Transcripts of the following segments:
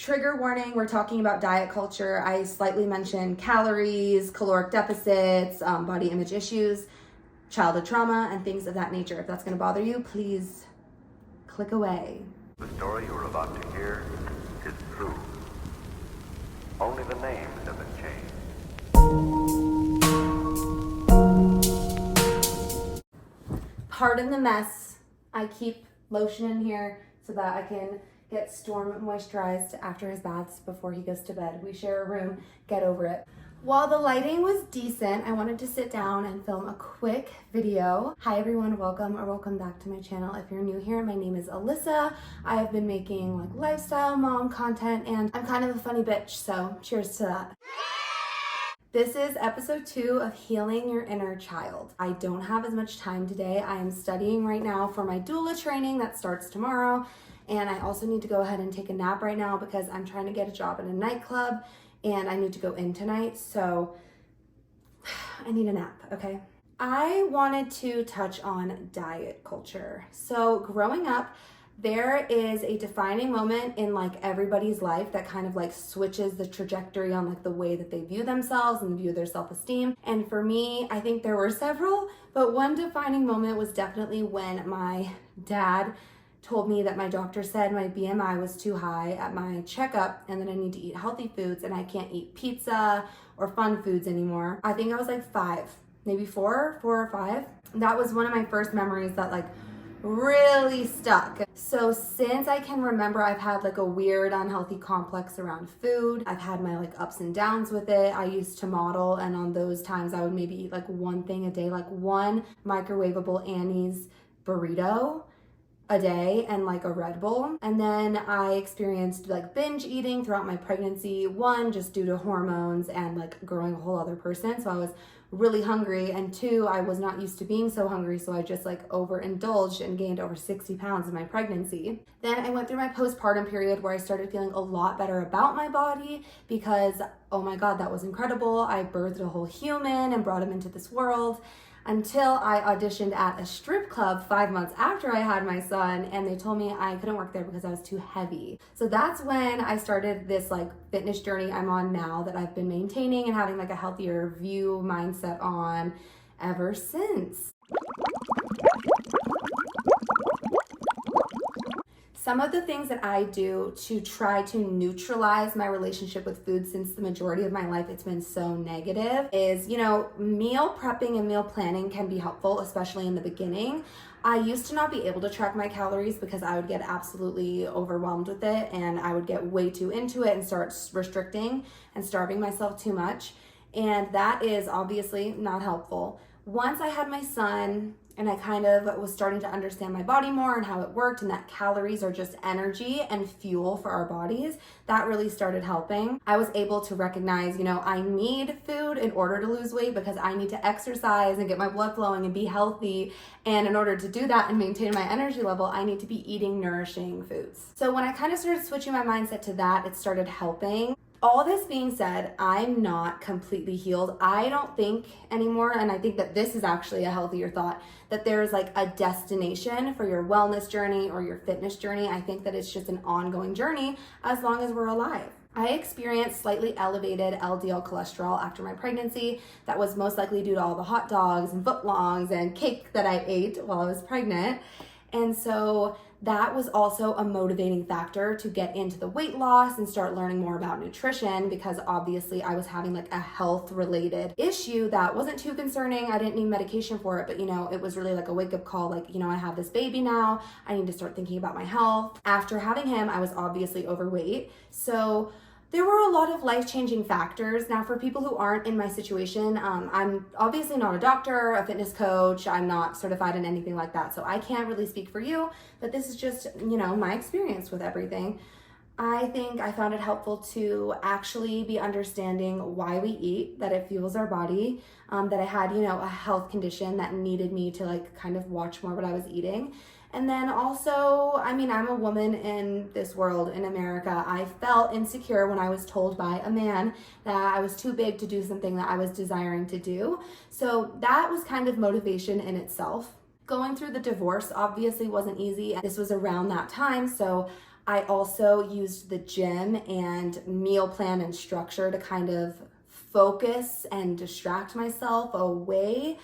Trigger warning, we're talking about diet culture. I slightly mentioned calories, caloric deficits, body image issues, childhood trauma, and things of that nature. If that's gonna bother you, please click away. The story you're about to hear is true. Only the names have been changed. Pardon the mess. I keep lotion in here so that I can get Storm moisturized after his baths before he goes to bed. We share a room, get over it. While the lighting was decent, I wanted to sit down and film a quick video. Hi everyone, welcome back to my channel. If you're new here, my name is Alyssa. I have been making like lifestyle mom content and I'm kind of a funny bitch, so cheers to that. This is episode 2 of Healing Your Inner Child. I don't have as much time today. I am studying right now for my doula training that starts tomorrow. And I also need to go ahead and take a nap right now because I'm trying to get a job in a nightclub and I need to go in tonight. So I need a nap, okay? I wanted to touch on diet culture. So growing up, there is a defining moment in like everybody's life that kind of like switches the trajectory on like the way that they view themselves and view their self-esteem. And for me, I think there were several, but one defining moment was definitely when my dad told me that my doctor said my BMI was too high at my checkup and that I need to eat healthy foods and I can't eat pizza or fun foods anymore. I think I was like 5, maybe 4 or 5. That was one of my first memories that like really stuck. So since I can remember, I've had like a weird unhealthy complex around food. I've had my like ups and downs with it. I used to model and on those times I would maybe eat like one thing a day, like one microwavable Annie's burrito a day and like a Red Bull. And then I experienced like binge eating throughout my pregnancy, one just due to hormones and like growing a whole other person. So I was really hungry, and 2, I was not used to being so hungry, so I just like overindulged and gained over 60 pounds in my pregnancy. Then I went through my postpartum period where I started feeling a lot better about my body because, oh my God, that was incredible. I birthed a whole human and brought him into this world. Until I auditioned at a strip club 5 months after I had my son, and they told me I couldn't work there because I was too heavy. So that's when I started this like fitness journey I'm on now that I've been maintaining and having like a healthier view mindset on ever since. Some of the things that I do to try to neutralize my relationship with food, since the majority of my life it's been so negative, is, you know, meal prepping and meal planning can be helpful, especially in the beginning. I used to not be able to track my calories because I would get absolutely overwhelmed with it and I would get way too into it and start restricting and starving myself too much. And that is obviously not helpful. Once I had my son, and I kind of was starting to understand my body more and how it worked and that calories are just energy and fuel for our bodies, that really started helping. I was able to recognize, you know, I need food in order to lose weight because I need to exercise and get my blood flowing and be healthy. And in order to do that and maintain my energy level, I need to be eating nourishing foods. So when I kind of started switching my mindset to that, it started helping. All this being said, I'm not completely healed. I don't think anymore, and I think that this is actually a healthier thought, that there's like a destination for your wellness journey or your fitness journey. I think that it's just an ongoing journey as long as we're alive. I experienced slightly elevated LDL cholesterol after my pregnancy. That was most likely due to all the hot dogs and footlongs and cake that I ate while I was pregnant. And so that was also a motivating factor to get into the weight loss and start learning more about nutrition, because obviously I was having like a health related issue that wasn't too concerning. I didn't need medication for it, but you know, it was really like a wake up call. Like, you know, I have this baby now. I need to start thinking about my health. After having him, I was obviously overweight. So there were a lot of life-changing factors. Now, for people who aren't in my situation, I'm obviously not a doctor, a fitness coach. I'm not certified in anything like that. So I can't really speak for you, but this is just, you know, my experience with everything. I think I found it helpful to actually be understanding why we eat, that it fuels our body, that I had, you know, a health condition that needed me to like kind of watch more what I was eating. And then also, I mean, I'm a woman in this world, in America. I felt insecure when I was told by a man that I was too big to do something that I was desiring to do. So that was kind of motivation in itself. Going through the divorce obviously wasn't easy. This was around that time, so I also used the gym and meal plan and structure to kind of focus and distract myself away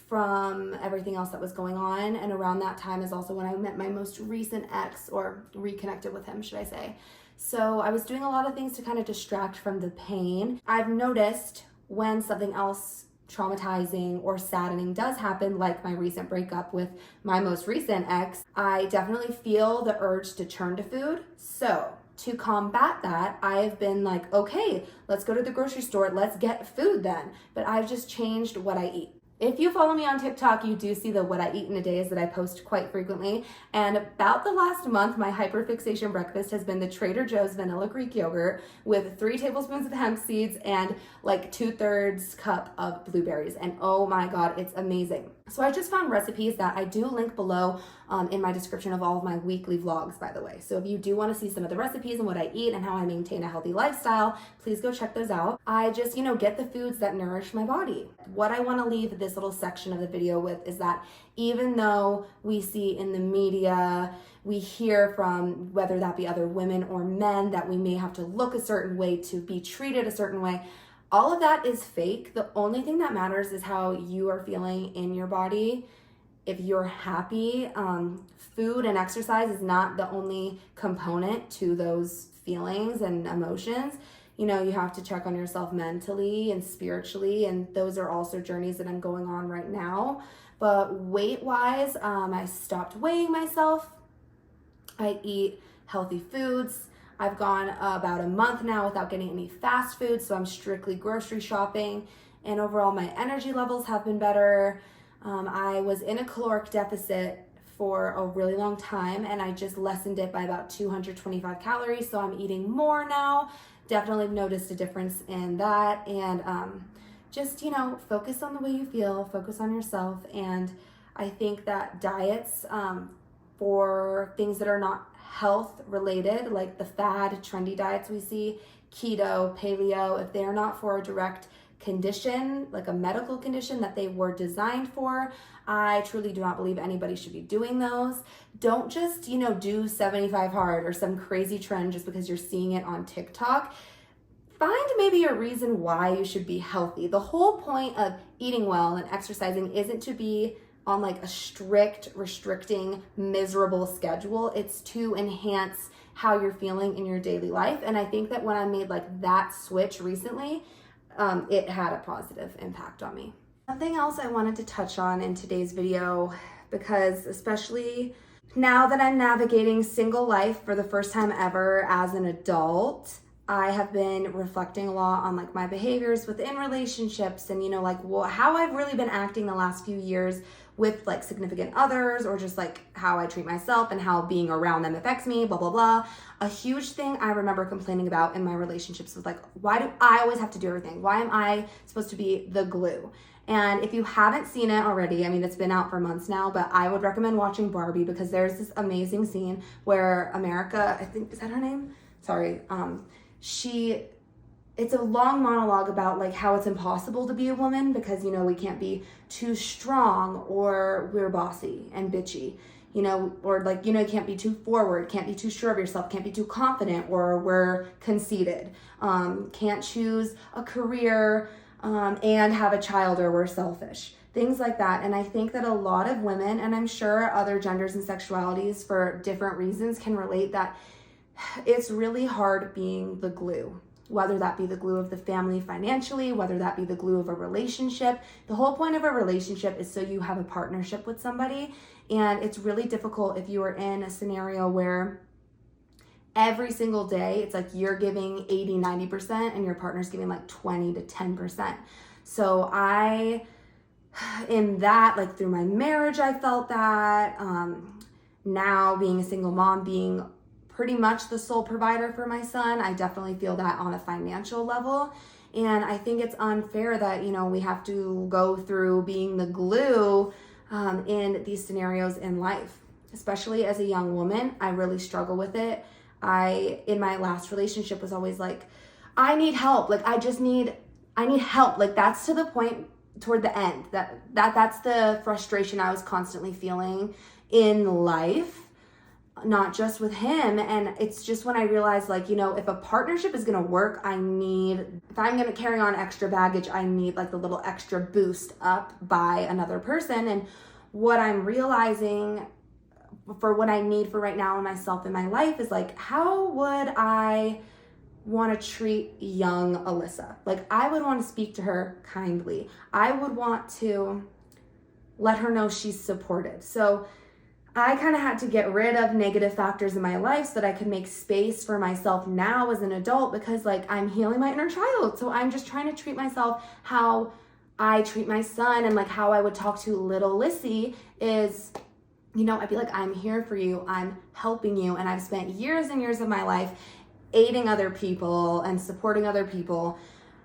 from everything else that was going on. And around that time is also when I met my most recent ex, or reconnected with him, should I say. So I was doing a lot of things to kind of distract from the pain. I've noticed when something else traumatizing or saddening does happen, like my recent breakup with my most recent ex, I definitely feel the urge to turn to food. So to combat that, I've been like, okay, let's go to the grocery store, let's get food then. But I've just changed what I eat. If you follow me on TikTok, you do see the what I eat in a day is that I post quite frequently. And about the last month, my hyperfixation breakfast has been the Trader Joe's vanilla Greek yogurt with 3 tablespoons of hemp seeds and like 2/3 cup of blueberries. And oh my God, it's amazing. So I just found recipes that I do link below in my description of all of my weekly vlogs, by the way. So if you do want to see some of the recipes and what I eat and how I maintain a healthy lifestyle, please go check those out. I just, get the foods that nourish my body. What I want to leave this little section of the video with is that even though we see in the media, we hear from whether that be other women or men that we may have to look a certain way to be treated a certain way, all of that is fake. The only thing that matters is how you are feeling in your body. If you're happy, food and exercise is not the only component to those feelings and emotions. You have to check on yourself mentally and spiritually, and those are also journeys that I'm going on right now. But weight-wise, I stopped weighing myself. I eat healthy foods. I've gone about a month now without getting any fast food, so I'm strictly grocery shopping, and overall my energy levels have been better. I was in a caloric deficit for a really long time, and I just lessened it by about 225 calories, so I'm eating more now. Definitely noticed a difference in that, and just, focus on the way you feel, focus on yourself, and I think that diets for things that are not health related, like the fad, trendy diets we see, keto, paleo, if they're not for a direct condition, like a medical condition that they were designed for, I truly do not believe anybody should be doing those. Don't just, do 75 hard or some crazy trend just because you're seeing it on TikTok. Find maybe a reason why you should be healthy. The whole point of eating well and exercising isn't to be on like a strict, restricting, miserable schedule. It's to enhance how you're feeling in your daily life. And I think that when I made like that switch recently, it had a positive impact on me. Something else I wanted to touch on in today's video, because especially now that I'm navigating single life for the first time ever as an adult, I have been reflecting a lot on like my behaviors within relationships and, how I've really been acting the last few years with like significant others, or just like how I treat myself and how being around them affects me, blah, blah, blah. A huge thing I remember complaining about in my relationships was like, why do I always have to do everything? Why am I supposed to be the glue? And if you haven't seen it already, it's been out for months now, but I would recommend watching Barbie, because there's this amazing scene where America, I think, is that her name? Sorry. It's a long monologue about like how it's impossible to be a woman because, we can't be too strong, or we're bossy and bitchy, or like, you can't be too forward, can't be too sure of yourself, can't be too confident, or we're conceited, can't choose a career, and have a child, or we're selfish, things like that. And I think that a lot of women, and I'm sure other genders and sexualities for different reasons, can relate that it's really hard being the glue, whether that be the glue of the family financially, whether that be the glue of a relationship. The whole point of a relationship is so you have a partnership with somebody. And it's really difficult if you are in a scenario where every single day it's like you're giving 80-90% and your partner's giving like 20 to 10%. So in that, like through my marriage, I felt that. Now being a single mom, being pretty much the sole provider for my son, I definitely feel that on a financial level. And I think it's unfair that, we have to go through being the glue in these scenarios in life. Especially as a young woman, I really struggle with it. In my last relationship was always like, I need help. Like, I need help. Like, that's to the point toward the end. That's the frustration I was constantly feeling in life. not just with him. And it's just when I realized, like, you know, if a partnership is gonna work, if I'm gonna carry on extra baggage, I need like the little extra boost up by another person. And what I'm realizing for what I need for right now in myself in my life is like, how would I want to treat young Alyssa? Like, I would want to speak to her kindly. I would want to let her know she's supported. So I kind of had to get rid of negative factors in my life so that I could make space for myself now as an adult, because like I'm healing my inner child. So I'm just trying to treat myself how I treat my son, and like how I would talk to little Lissy is, you know, I'd be like, I'm here for you, I'm helping you. And I've spent years and years of my life aiding other people and supporting other people,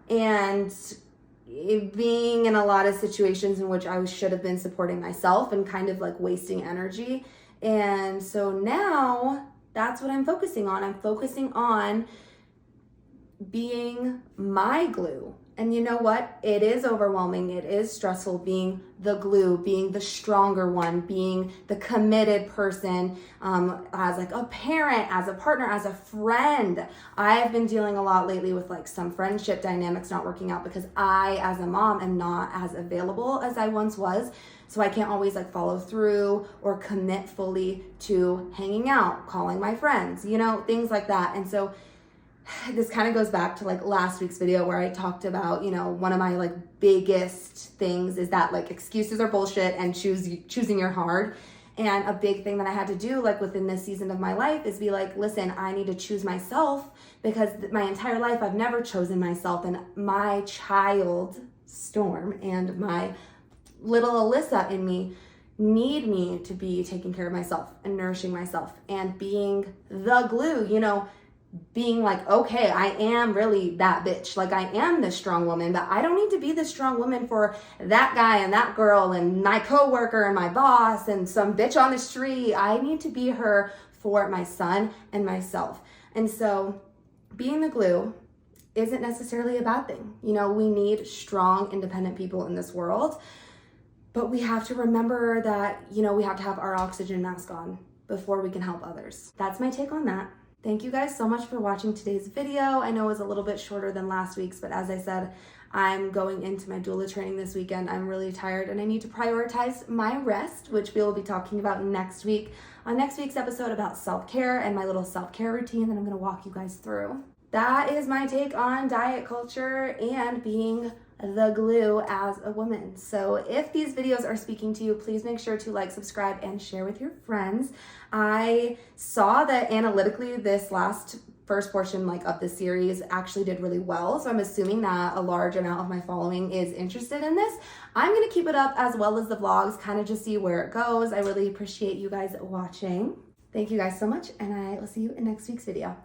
and being in a lot of situations in which I should have been supporting myself and kind of like wasting energy. And so now that's what I'm focusing on. I'm focusing on being my glue. And you know what? It is overwhelming. It is stressful being the glue, being the stronger one, being the committed person, as like a parent, as a partner, as a friend. I've been dealing a lot lately with like some friendship dynamics not working out because I, as a mom, am not as available as I once was. So I can't always like follow through or commit fully to hanging out, calling my friends, you know, things like that. And so this kind of goes back to like last week's video where I talked about, you know, one of my like biggest things is that like excuses are bullshit and choosing your hard. And a big thing that I had to do like within this season of my life is be like, listen, I need to choose myself, because my entire life I've never chosen myself, and my child Storm and my little Alyssa in me need me to be taking care of myself and nourishing myself and being the glue, you know, being like, okay, I am really that bitch. Like, I am this strong woman, but I don't need to be this strong woman for that guy and that girl and my coworker and my boss and some bitch on the street. I need to be her for my son and myself. And so being the glue isn't necessarily a bad thing. You know, we need strong, independent people in this world, but we have to remember that, you know, we have to have our oxygen mask on before we can help others. That's my take on that. Thank you guys so much for watching today's video. I know it was a little bit shorter than last week's, but as I said, I'm going into my doula training this weekend. I'm really tired and I need to prioritize my rest, which we will be talking about next week on next week's episode about self-care and my little self-care routine that I'm gonna walk you guys through. That is my take on diet culture and being the glue as a woman. So if these videos are speaking to you, please make sure to like, subscribe, and share with your friends. I saw that analytically this first portion like of the series actually did really well. So I'm assuming that a large amount of my following is interested in this. I'm gonna keep it up as well as the vlogs, kind of just see where it goes. I really appreciate you guys watching. Thank you guys so much, and I will see you in next week's video.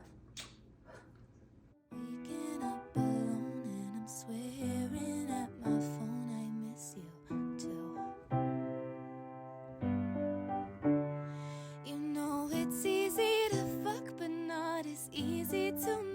Easy to